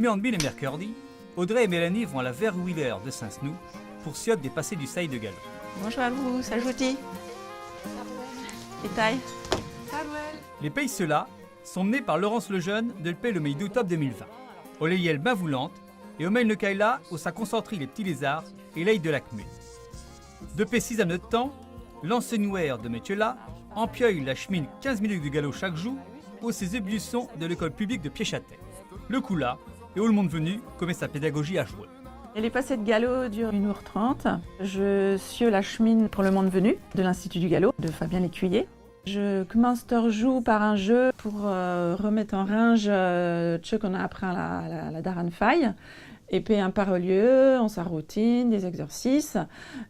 mi-en-demi et mercredi, Audrey et Mélanie vont à la Verwiller de Saint-Snou pour Siot des passés du Saï de Gallo. Bonjour à vous, saluti. Et taille. Les pays ceux-là sont menés par Laurence Lejeune depuis le mai d'octobre 2020. Oleiel Bavoulante et Omeil Le Kaila où ça concentre les petits lézards et l'ail de l'acmé. Depuis 6 ans de temps, l'enseignouère de métier-là empioie la chemine 15 minutes de galop chaque jour ou ses ébullitions de l'école publique de Piéchatet. Le coup là, et où le monde venu commet sa pédagogie à jouer. Et les passés de galop durent 1h30. Je suis la chemine pour le monde venu de l'Institut du galop de Fabien Lécuyer. Je commence leur jour par un jeu pour remettre en range ce qu'on a appris à la Daran Faille. Et puis un par lieu, on sa routine, des exercices.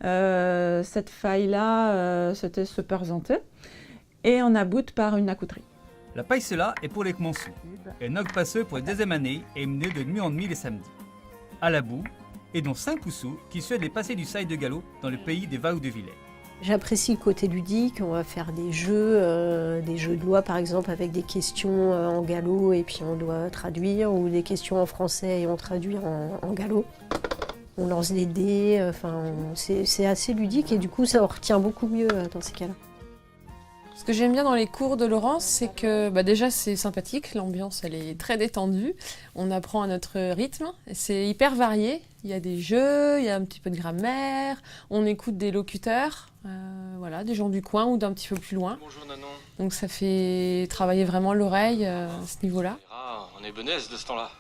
Cette faille-là, c'était se présenter. Et on aboute par une accouterie. La paille cela est pour les Kmonsous. Et Nog Passeux pour la deuxième année est menée de nuit en demi les samedis. À la boue, et dont 5 poussous qui souhaitent les passer du Saï de Gallo dans le pays des Vaou de Villers. J'apprécie le côté ludique, on va faire des jeux de loi par exemple avec des questions en gallo et puis on doit traduire, ou des questions en français et on traduit en gallo. On lance des dés, c'est assez ludique et du coup ça retient beaucoup mieux dans ces cas-là. Ce que j'aime bien dans les cours de Laurence, c'est que déjà c'est sympathique, l'ambiance elle est très détendue, on apprend à notre rythme, c'est hyper varié, il y a des jeux, il y a un petit peu de grammaire, on écoute des locuteurs, des gens du coin ou d'un petit peu plus loin. Bonjour Nanon. Donc ça fait travailler vraiment l'oreille à ce niveau-là. Ah, on est benaise de ce temps-là.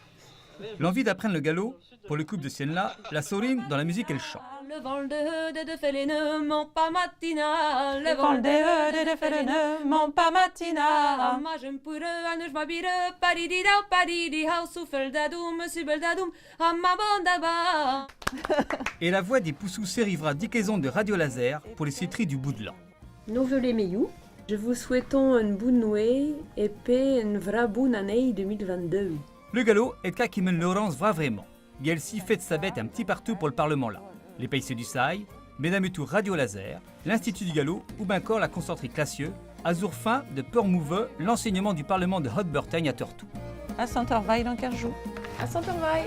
L'envie d'apprendre le galop, pour le couple de Sienne-là, la Sorine, dans la musique, elle chante. Le vent de felene mon pas matina, Le vent de felene mon pas matina. Ma je pourre anush ma bire paridi da paridi house feldadum subeldadum amma bondaba. Et la voix des poussous s'érivera d'icaison de radio laser pour les citries du bout de l'an. Nouvelle Meyou, je vous souhaitons une bonne nuit et puis une vraie bonne année 2022. Le galop est le cas qui mène Laurence va vraiment. Yelsi fait de sa bête un petit partout pour le Parlement là. Les pays du Saï, Mesdames et tout Radio Laser, l'Institut du Galop ou bien encore la concentrée Classieux, Azur fin de Port-Mouveux, l'enseignement du Parlement de Haute-Bretagne à Tortou. À Saint-Orvaille dans 15 jours. À Saint-Orvaille.